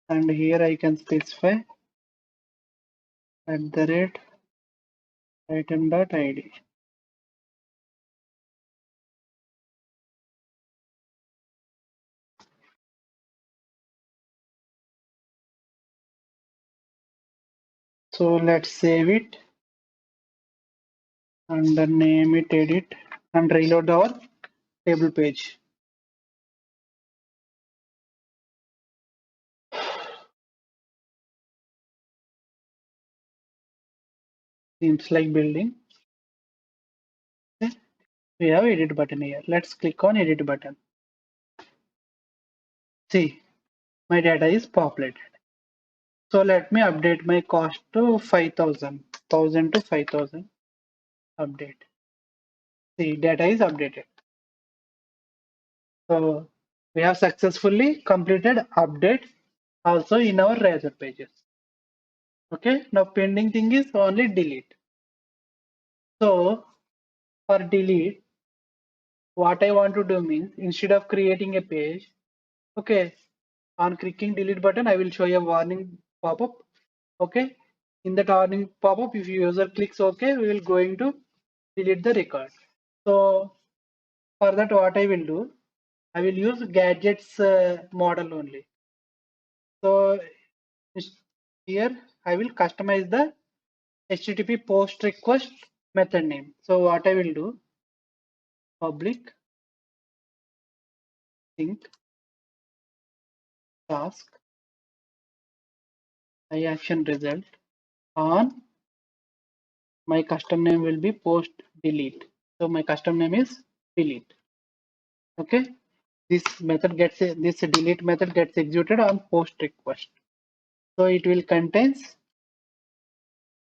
and here I can specify @item.id. So let's save it and then name it edit and reload our table page. Seems like building. Okay. We have edit button here. Let's click on edit button. See, my data is populated. So let me update my cost to 5,000, 1,000 to 5,000. Update. See, data is updated. So we have successfully completed update also in our Razor pages. Okay, now pending thing is only delete. So for delete, what I want to do means instead of creating a page, okay, on clicking delete button, I will show you a warning pop-up. Okay, in that warning pop-up, if user clicks OK, we will going to delete the record. So for that, what I will do, I will use gadgets model only. So here I will customize the HTTP post request method name. So what I will do, public sync task action result on my custom name will be post delete. So my custom name is delete. Okay. this delete method gets executed on post request. So it will contains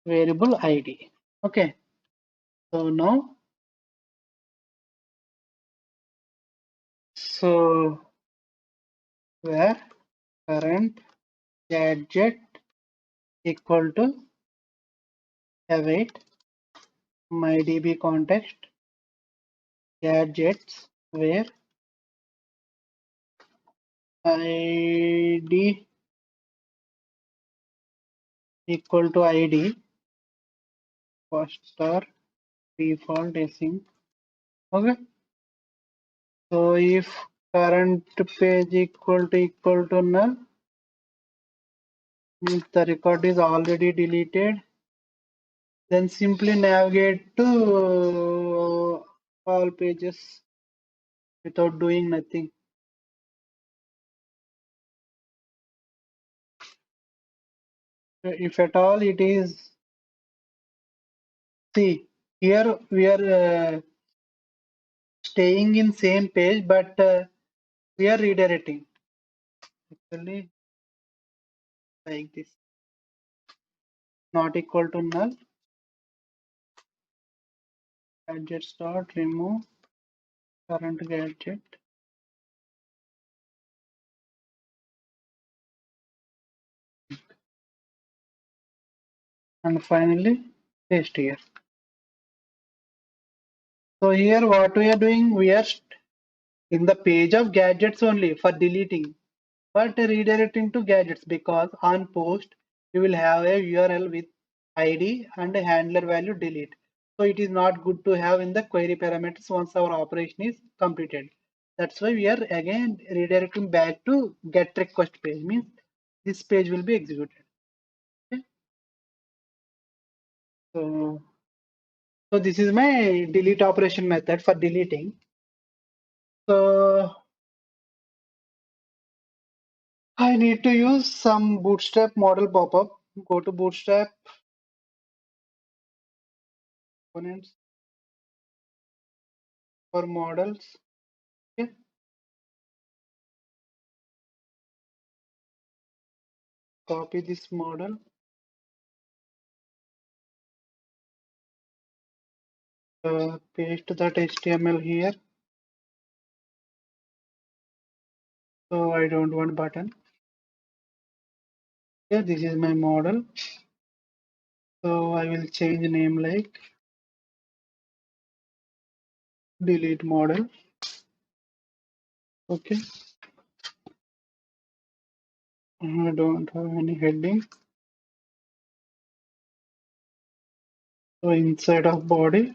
variable ID. Okay. So now, so where current gadget equal to await mydb context gadgets where id equal to id first star default async. Okay. So if current page equal to null means the record is already deleted, then simply navigate to all pages without doing nothing. If at all it is, see here we are staying in same page, but we are redirecting actually like this, not equal to null gadgets dot remove current gadget, and finally paste here. So here what we are doing, we are in the page of gadgets only for deleting, but redirecting to gadgets because on post you will have a URL with ID and a handler value delete. So it is not good to have in the query parameters once our operation is completed. That's why we are again redirecting back to get request page, means this page will be executed. Okay. So this is my delete operation method for deleting. So I need to use some Bootstrap model pop-up. Go to Bootstrap components for models. Okay. Copy this model. Paste that HTML here. So I don't want button. Yeah, this is my model. So I will change name like delete model. Okay. I don't have any heading. So inside of body,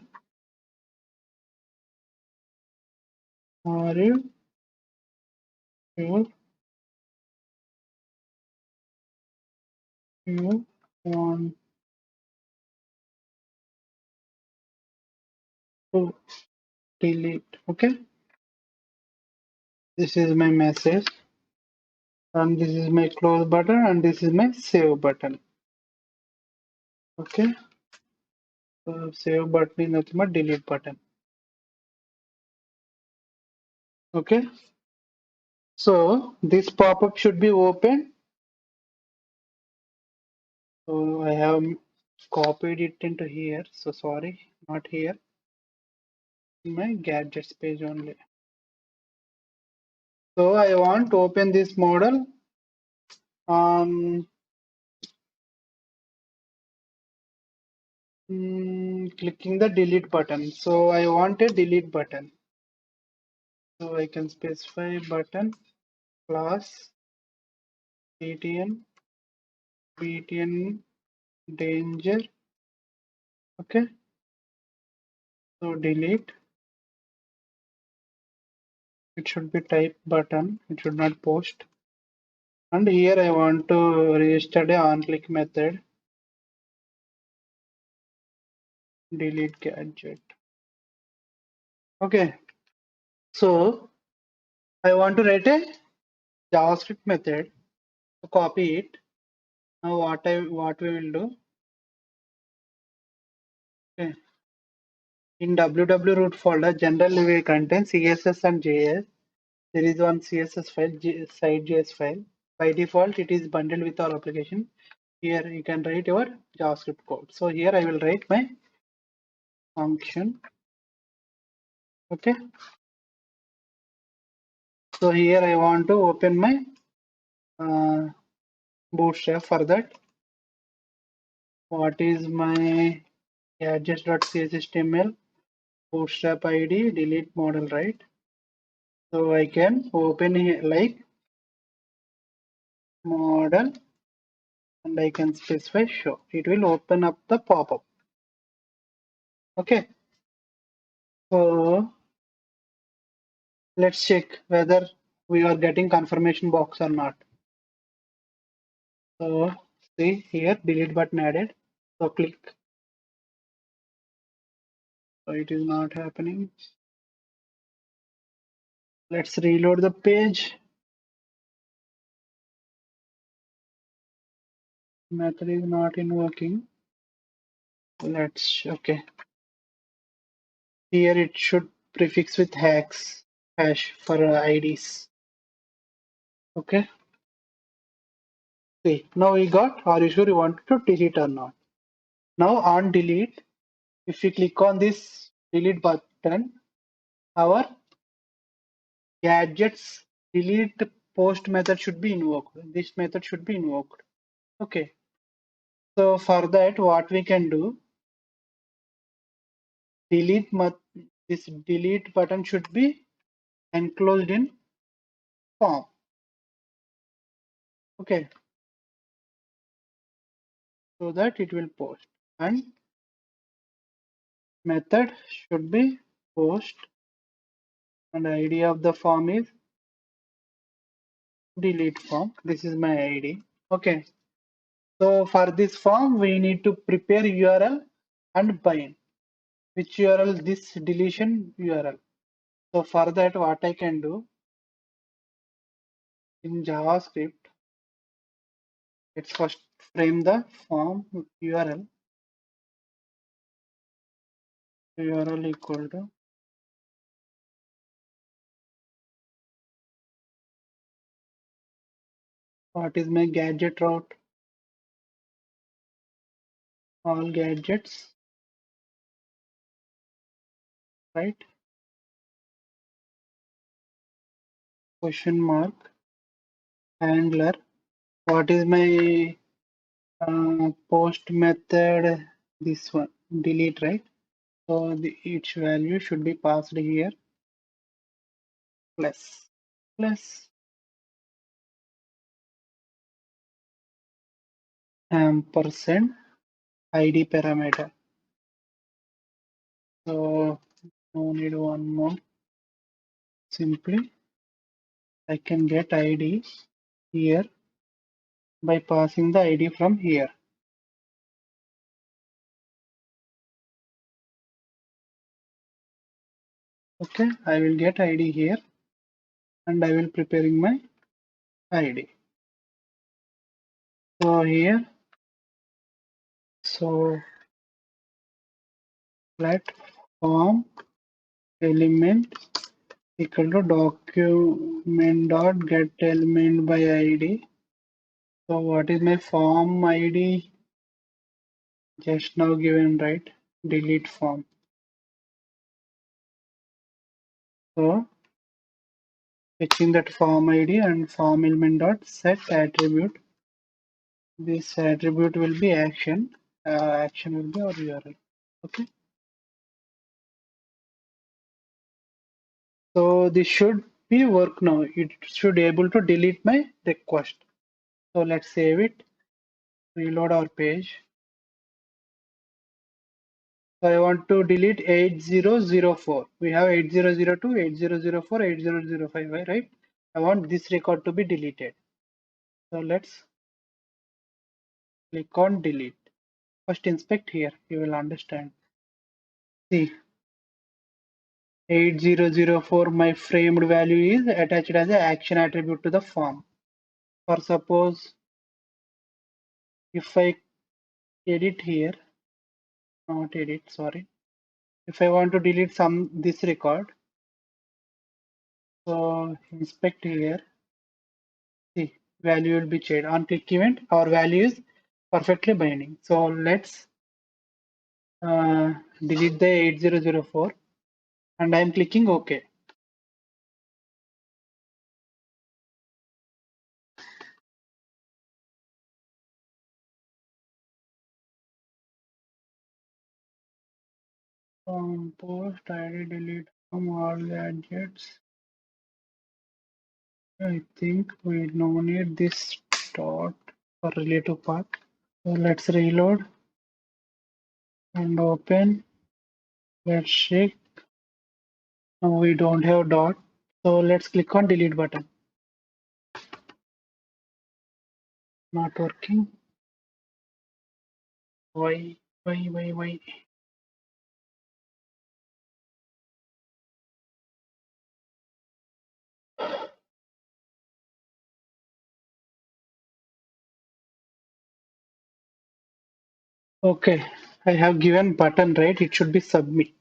are you you want to delete? Okay. This is my message, and this is my close button, and this is my save button. Okay. So save button is nothing but delete button. Okay. So this pop-up should be open. So I have copied it into here. So sorry, not here. In my gadgets page only. So I want to open this model on clicking the delete button. So I want a delete button. So I can specify button class btn danger. Okay. So delete. It should be type button. It should not post. And here I want to register a on-click method. Delete gadget. Okay. So I want to write a JavaScript method to copy it. Now what we will do? Okay. In www root folder, generally we contain CSS and JS. There is one CSS file, site.js file. By default, it is bundled with our application. Here you can write your JavaScript code. So here I will write my function. Okay. So here I want to open my Bootstrap. For that, what is my gadgets.cshtml Bootstrap ID delete model, right? So I can open here like model and I can specify show. It will open up the pop-up. Okay. So let's check whether we are getting confirmation box or not. So see here, delete button added. So click. So it is not happening. Let's reload the page. Method is not invoking. Let's okay. Here it should prefix with hash for IDs. Okay. See, now we got. Are you sure you want to delete or not? Now on delete, if we click on this delete button, our gadgets delete post method should be invoked. This method should be invoked. Okay. So for that, what we can do, delete this delete button should be enclosed in form. Okay. So that it will post, and method should be post, and ID of the form is delete form. This is my ID. Okay. So for this form, we need to prepare URL and bind. Which URL? This deletion URL. So for that, what I can do in JavaScript, let's first frame the form URL. URL equal to what is my gadget route? All gadgets, right? Question mark handler. What is my post method? This one, delete, right? So each value should be passed here plus ampersand ID parameter. So no need one more. Simply I can get ID here by passing the ID from here. Okay, I will get ID here and I will preparing my ID. So here, so let form element equal to document dot get element by ID. So what is my form ID? Just now given, right? Delete form. So fetching that form ID and form element dot set attribute. This attribute will be action. Action will be our URL. Okay. So this should be work now. It should able to delete my request. So let's save it. Reload our page. So I want to delete 8004. We have 8002, 8004, 8005, right? I want this record to be deleted. So let's click on delete. First inspect here, you will understand. See, 8004, my framed value is attached as an action attribute to the form. For suppose if I edit here, not edit, sorry. If I want to delete this record, So inspect here. See, value will be changed. On click event, our value is perfectly binding. So let's delete the 8004 and I'm clicking OK. Post ID delete from all gadgets. I think we no need this dot for relative path. So let's reload and open. Let's check. Now we don't have dot. So let's click on delete button. Not working. Why? Why? Okay, I have given button, right? It should be submit.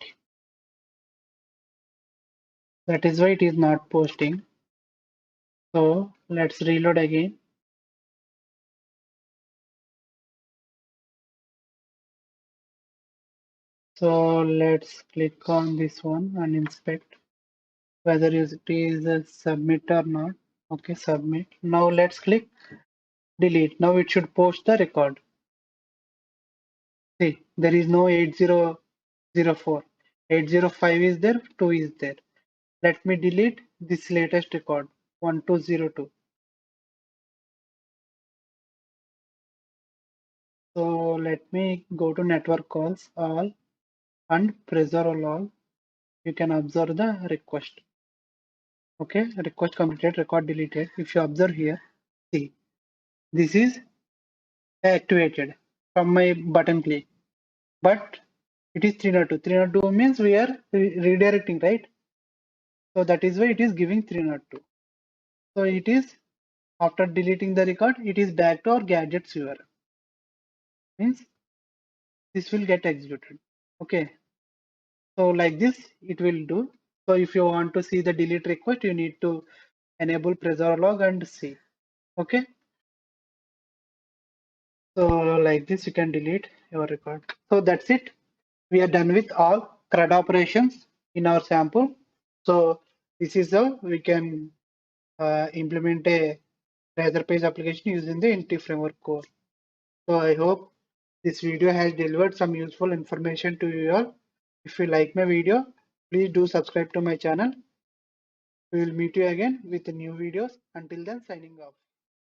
That is why it is not posting. So let's reload again. So let's click on this one and inspect whether it is a submit or not. Okay, submit. Now let's click delete. Now it should post the record. See, there is no 8004. 805 is there, 2 is there. Let me delete this latest record, 1202. So let me go to network calls all and pressure all. You can observe the request. Okay, request completed, record deleted. If you observe here, see, this is activated from my button click, but it is 302. 302 means we are redirecting, right? So that is why it is giving 302. So it is after deleting the record, it is back to our gadgets viewer. Means this will get executed. Okay. So like this, it will do. So if you want to see the delete request, you need to enable pressure log and see. Okay. So like this, you can delete your record. So that's it. We are done with all CRUD operations in our sample. So this is how we can implement a Razor Page application using the Inti framework core. So I hope this video has delivered some useful information to you all. If you like my video, please do subscribe to my channel. We will meet you again with new videos. Until then, signing off.